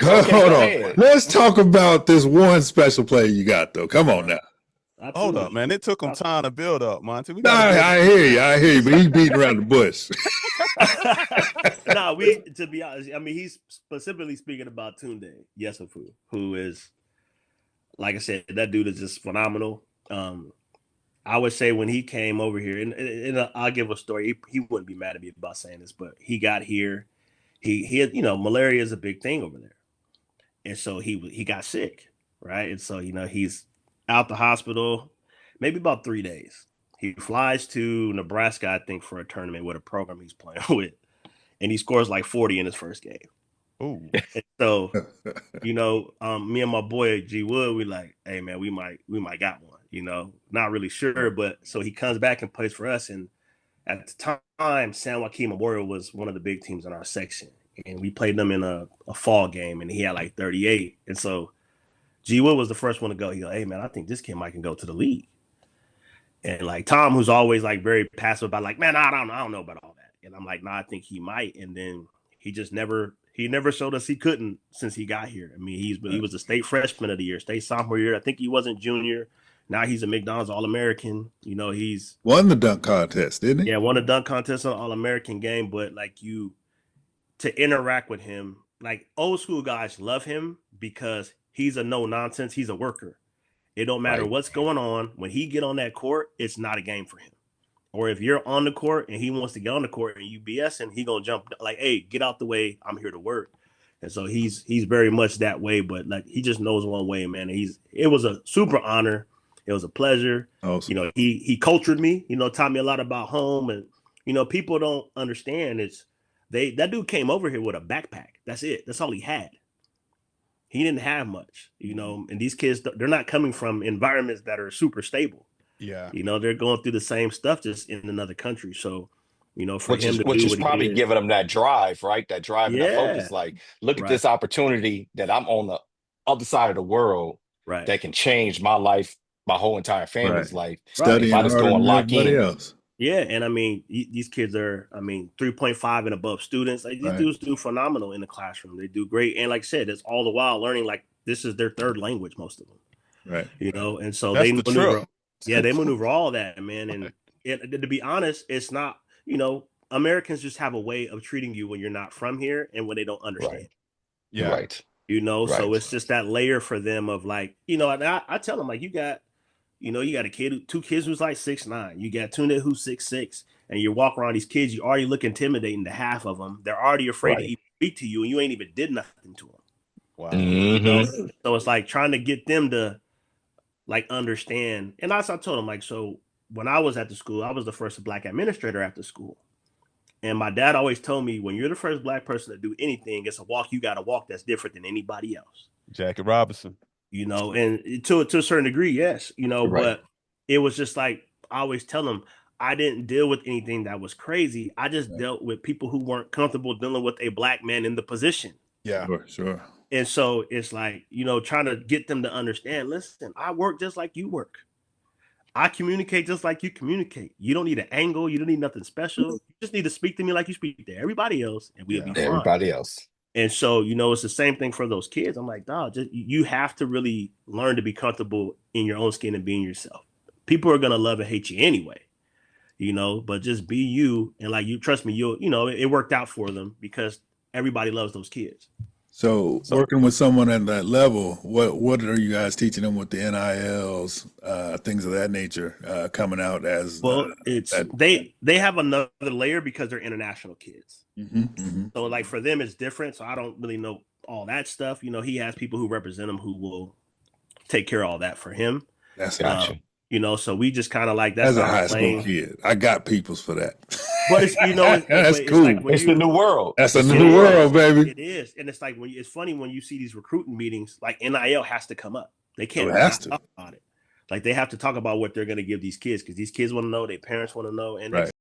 Okay, Hold go on. ahead. Let's talk about this one special player you got, though. Come on now. Hold up, Absolutely. man. It took him time to build up, Monty. We Nah, got to give. I hear you. I hear you. But he's beating around the bush. No, we to be honest, I mean, he's specifically speaking about Tunde Yesufu, who is, like I said, that dude is just phenomenal. I would say when he came over here, and I'll give a story. He wouldn't be mad at me about saying this, but he got here. He had, malaria is a big thing over there, and so he got sick, right? And so he's out the hospital, maybe about 3 days. He flies to Nebraska, I think, for a tournament with a program he's playing with, and he scores like 40 in his first game. Ooh. And so, me and my boy G Wood, we like, hey man, we might got one. Not really sure, but so he comes back and plays for us. And at the time, San Joaquin Memorial was one of the big teams in our section, and we played them in a fall game, and he had like 38. And so G Wood was the first one to go. He go, hey man, I think this kid might can go to the league. And like Tom, who's always like very passive about like, man, I don't know about all that. And I'm like, I think he might. And then he just never showed us he couldn't since he got here. I mean, he was a state freshman of the year, state sophomore year. I think he wasn't junior. Now he's a McDonald's All-American. He's won the dunk contest, didn't he? Yeah, won a dunk contest on All-American game. But like to interact with him, like old school guys love him because he's a no nonsense. He's a worker. It don't matter what's going on. When he get on that court, it's not a game for him. Or if you're on the court and he wants to get on the court and you BSing, he gonna jump like, hey, get out the way. I'm here to work. And so he's very much that way, but like he just knows one way, man. It was a super honor. It was a pleasure. Awesome. He cultured me, taught me a lot about home. And people don't understand that dude came over here with a backpack. That's it. That's all he had. He didn't have much, and these kids, they're not coming from environments that are super stable. Yeah. They're going through the same stuff just in another country. So, for Which him is to which do is what he probably did, giving them that drive, right? That drive and that yeah, focus. Like, look at right, this opportunity that I'm on the other side of the world right, that can change my life, my whole entire Right. family's life. right. If Studying I just harder go and than lock everybody in. else. Yeah, and I mean, these kids are, 3.5 and above students. Like these Right. dudes do phenomenal in the classroom. They do great, and like I said, it's all the while learning. Like this is their third language, most of them. Right. And so That's they the maneuver. trip. Yeah, they maneuver all that, man. And to be honest, it's not. Americans just have a way of treating you when you're not from here and when they don't understand. Right. Yeah. Right. So Right. it's just that layer for them of like, and I tell them like you got a kid, two kids who's like 6'9". You got Tunde who's 6'6", and you walk around these kids, you already look intimidating to half of them. They're already afraid to Right. even speak to you, and you ain't even did nothing to them. Wow. Mm-hmm. So it's like trying to get them to like understand. And I told them like, so when I was at the school, I was the first Black administrator at the school. And my dad always told me, when you're the first Black person to do anything, it's a walk you got to walk that's different than anybody else. Jackie Robinson. And to a certain degree, yes, Right. but it was just like, I always tell them, I didn't deal with anything that was crazy. I just dealt with people who weren't comfortable dealing with a Black man in the position. Yeah. Sure. And so it's like, trying to get them to understand, listen, I work just like you work. I communicate just like you communicate. You don't need an angle. You don't need nothing special. You just need to speak to me like you speak to everybody else, and we'll be fine. Everybody else. And so, it's the same thing for those kids. I'm like, dog, you have to really learn to be comfortable in your own skin and being yourself. People are going to love and hate you anyway, but just be you. And like, you trust me, it worked out for them because everybody loves those kids. So working with someone at that level, what are you guys teaching them with the NILs, things of that nature, coming out as they have another layer because they're international kids. Mm-hmm. So like for them it's different. So I don't really know all that stuff. He has people who represent him who will take care of all that for him. That's Gotcha. So we just kind of like that's as a high school kid. I got peoples for that. But it's that's it's cool. like It's the new world. That's a new world, baby. It is, and it's like it's funny when you see these recruiting meetings, like NIL has to come up. They can't talk about it. Like they have to talk about what they're going to give these kids because these kids want to know, their parents want to know, and right.